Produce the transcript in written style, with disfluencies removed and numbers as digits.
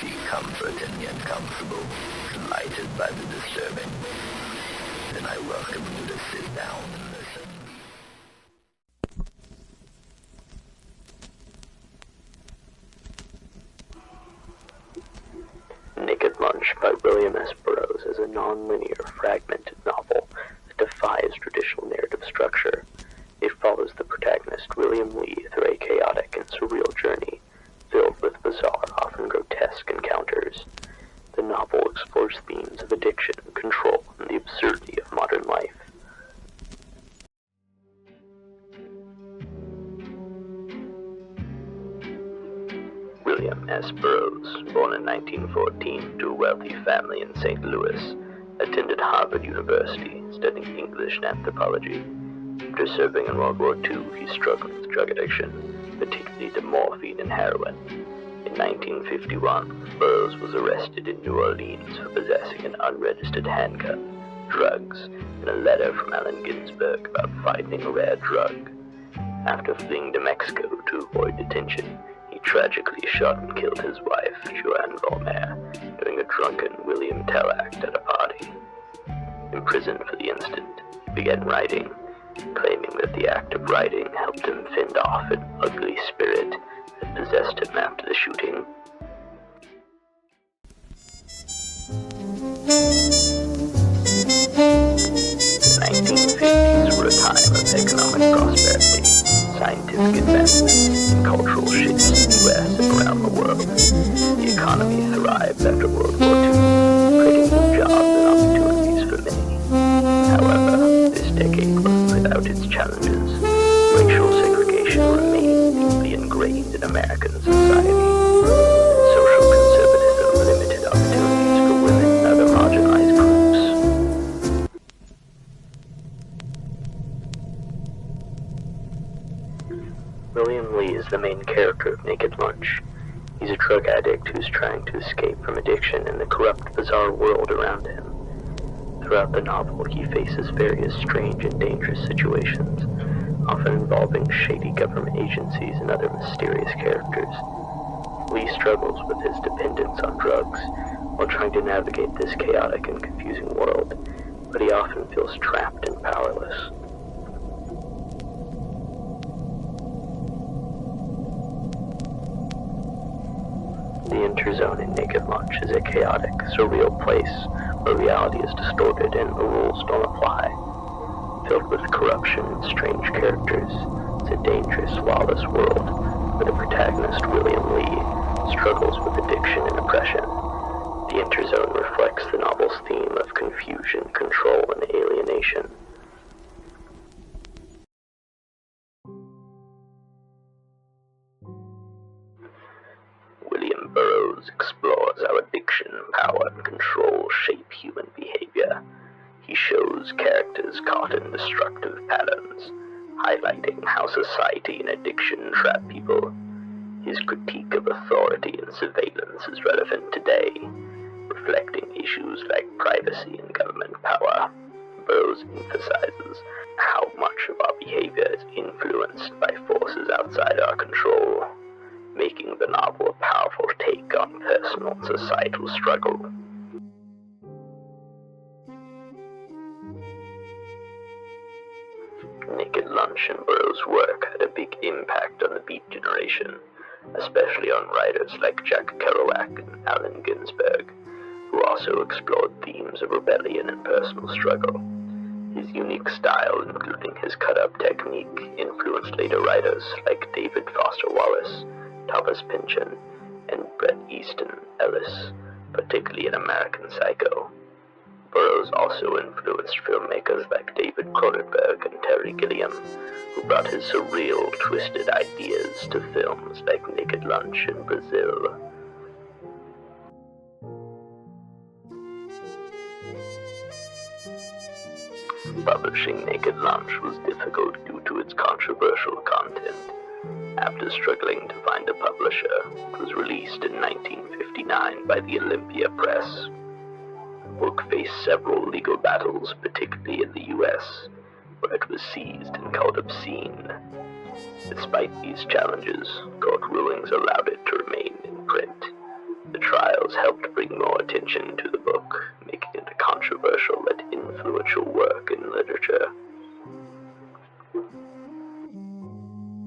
seek comfort and yet comfortable, delighted by the disturbing, then I welcome you to sit down and listen. Naked Lunch by William S. Burroughs is a non-linear, fragmented novel that defies traditional narrative structure. It follows the protagonist, William Lee, through a chaotic and surreal journey filled with bizarre, often grotesque encounters. The novel explores themes of addiction, control, and the absurdity of modern life. William S. Burroughs, born in 1914 to a wealthy family in St. Louis, attended Harvard University, studying English and anthropology. After serving in World War II, he struggled with drug addiction, particularly to morphine and heroin. In 1951, Burroughs was arrested in New Orleans for possessing an unregistered handgun, drugs, and a letter from Allen Ginsberg about finding a rare drug. After fleeing to Mexico to avoid detention, he tragically shot and killed his wife, Joanne Volmer, during a drunken William Tell act at a party. Imprisoned for the incident, he began writing, claiming that the act of writing helped him fend off an ugly spirit that possessed him after the shooting. The 1950s were a time of economic prosperity, scientific advancements, and cultural shifts in the U.S. and around the world. The economy thrived after World War II, creating new jobs and opportunities for many. However, this decade wasn't without its challenges. Racial segregation remained deeply ingrained in American society. Social conservatism limited opportunities for women and other marginalized groups. William Lee is the main character of Naked Lunch. He's a drug addict who's trying to escape from addiction and the corrupt, bizarre world around him. Throughout the novel, he faces various strange and dangerous situations, often involving shady government agencies and other mysterious characters. Lee struggles with his dependence on drugs while trying to navigate this chaotic and confusing world, but he often feels trapped and powerless. The Interzone in Naked Lunch is a chaotic, surreal place where reality is distorted and the rules don't apply. Filled with corruption and strange characters, it's a dangerous, lawless world where the protagonist, William Lee, struggles with addiction and oppression. The Interzone reflects the novel's theme of confusion, control, and alienation. William Burroughs explores how addiction, power, and control shape human behavior. He shows characters caught in destructive patterns, highlighting how society and addiction trap people. His critique of authority and surveillance is relevant today, reflecting issues like privacy and government power. Burroughs emphasizes how much of our behavior is influenced by forces outside our control, making the novel a powerful take on personal and societal struggle. Naked Lunch and Burroughs' work had a big impact on the Beat generation, especially on writers like Jack Kerouac and Allen Ginsberg, who also explored themes of rebellion and personal struggle. His unique style, including his cut-up technique, influenced later writers like David Foster Wallace, Thomas Pynchon, and Bret Easton Ellis, particularly in American Psycho. Burroughs also influenced filmmakers like David Cronenberg and Terry Gilliam, who brought his surreal, twisted ideas to films like Naked Lunch and Brazil. Publishing Naked Lunch was difficult due to its controversial content. After struggling to find a publisher, it was released in 1959 by the Olympia Press. The book faced several legal battles, particularly in the U.S., where it was seized and called obscene. Despite these challenges, court rulings allowed it to remain in print. The trial bring more attention to the book, making it a controversial yet influential work in literature.